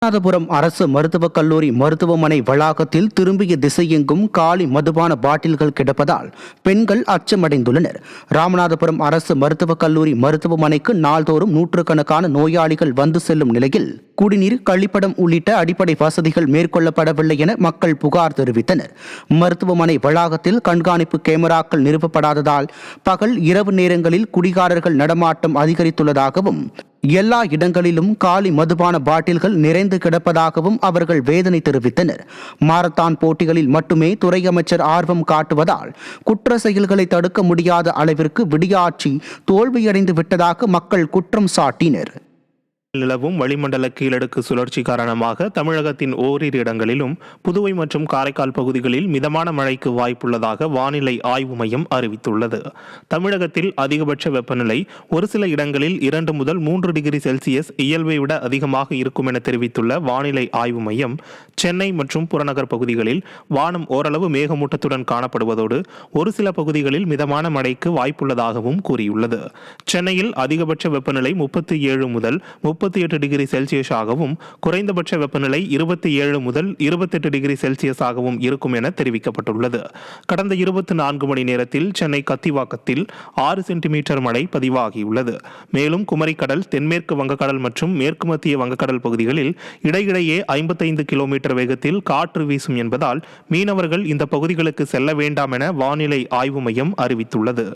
ராமநாதபுரம் அரசு மருத்துவக் கல்லூரி மருத்துவமனை வளாகத்தில் திரும்பிய திசையெங்கும் காலி மதுபான பாட்டில்கள் கிடப்பதால் பெண்கள் அச்சமடைந்துள்ளனர். ராமநாதபுரம் அரசு மருத்துவக் கல்லூரி மருத்துவமனைக்கு நாள்தோறும் நூற்றுக்கணக்கான நோயாளிகள் வந்து செல்லும் நிலையில் குடிநீர், கழிப்படம் உள்ளிட்ட அடிப்படை வசதிகள் மேற்கொள்ளப்படவில்லை என மக்கள் புகார் தெரிவித்தனர். மருத்துவமனை வளாகத்தில் கண்காணிப்பு கேமராக்கள் நிறுவப்படாததால் பகல், இரவு நேரங்களில் குடிகாரர்கள் நடமாட்டம் அதிகரித்துள்ளதாகவும், எல்லா இடங்களிலும் காலி மதுபான பாட்டில்கள் நிறைந்து கிடப்பதாகவும் அவர்கள் வேதனை தெரிவித்தனர். மாரத்தான் போட்டிகளில் மட்டுமே துறை அமைச்சர் ஆர்வம் காட்டுவதால் குற்ற செயல்களை தடுக்க முடியாத அளவிற்கு விடியாட்சி தோல்வியடைந்து விட்டதாக மக்கள் குற்றம் சாட்டினர். நிலவும் வளிமண்டல கீழடுக்கு சுழற்சி காரணமாக தமிழகத்தின் ஓரிரு இடங்களிலும் புதுவை மற்றும் காரைக்கால் பகுதிகளில் மிதமான மழைக்கு வாய்ப்புள்ளதாக வானிலை ஆய்வு மையம் அறிவித்துள்ளது. தமிழகத்தில் அதிகபட்ச வெப்பநிலை ஒரு சில இடங்களில் 2 முதல் 3 டிகிரி செல்சியஸ் இயல்பை விட அதிகமாக இருக்கும் என தெரிவித்துள்ள வானிலை ஆய்வு மையம், சென்னை மற்றும் புறநகர் பகுதிகளில் வானம் ஓரளவு மேகமூட்டத்துடன் காணப்படுவதோடு ஒரு சில பகுதிகளில் மிதமான மழைக்கு வாய்ப்புள்ளதாகவும் கூறியுள்ளது. சென்னையில் அதிகபட்ச வெப்பநிலை 37 முதல் 38 டிகிரி செல்சியஸாகவும் குறைந்தபட்ச வெப்பநிலை 27 முதல் 28 டிகிரி செல்சியஸாகவும் இருக்கும் என தெரிவிக்கப்பட்டுள்ளது. கடந்த 24 மணி நேரத்தில் சென்னை கத்திவாக்கத்தில் 6 சென்டிமீட்டர் மழை பதிவாகியுள்ளது. மேலும் குமரிக்கடல், தென்மேற்கு வங்கக்கடல் மற்றும் மேற்கு மத்திய வங்கக்கடல் பகுதிகளில் இடையிடையே 55 கிலோமீட்டர் வேகத்தில் காற்று வீசும் என்பதால் மீனவர்கள் இந்த பகுதிகளுக்கு செல்ல வேண்டாம் என வானிலை ஆய்வு மையம் அறிவித்துள்ளது.